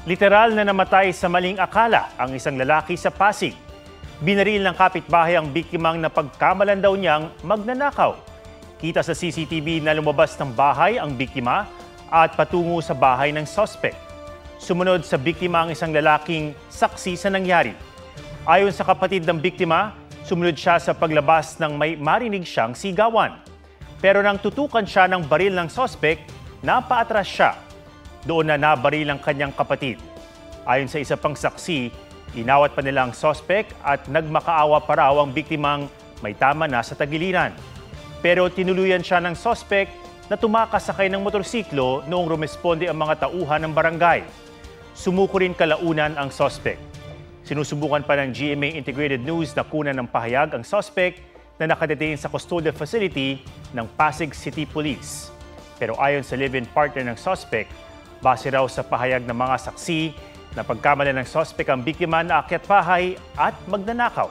Literal na namatay sa maling akala ang isang lalaki sa Pasig. Binaril ng kapitbahay ang biktimang napagkamalan daw niyang magnanakaw. Kita sa CCTV na lumabas ng bahay ang biktima at patungo sa bahay ng suspect. Sumunod sa biktima ang isang lalaking saksi sa nangyari. Ayon sa kapatid ng biktima, sumunod siya sa paglabas ng may marinig siyang sigawan. Pero nang tutukan siya ng baril ng suspect, napaatras siya. Doon na nabaril ang kanyang kapatid. Ayon sa isa pang saksi, inawat pa nila ang suspect at nagmakaawa pa raw ang biktimang may tama na sa tagiliran. Pero tinuluyan siya ng suspect na tumakas sakay ng motorsiklo noong rumesponde ang mga tauhan ng barangay. Sumuko rin kalaunan ang suspect. Sinusubukan pa ng GMA Integrated News na kunan ng pahayag ang suspect na nakadetain sa custodial facility ng Pasig City Police. Pero ayon sa live-in partner ng suspect, base raw sa pahayag ng mga saksi na pagkamali ng suspect ang biktima na aakyat bahay at magnanakaw.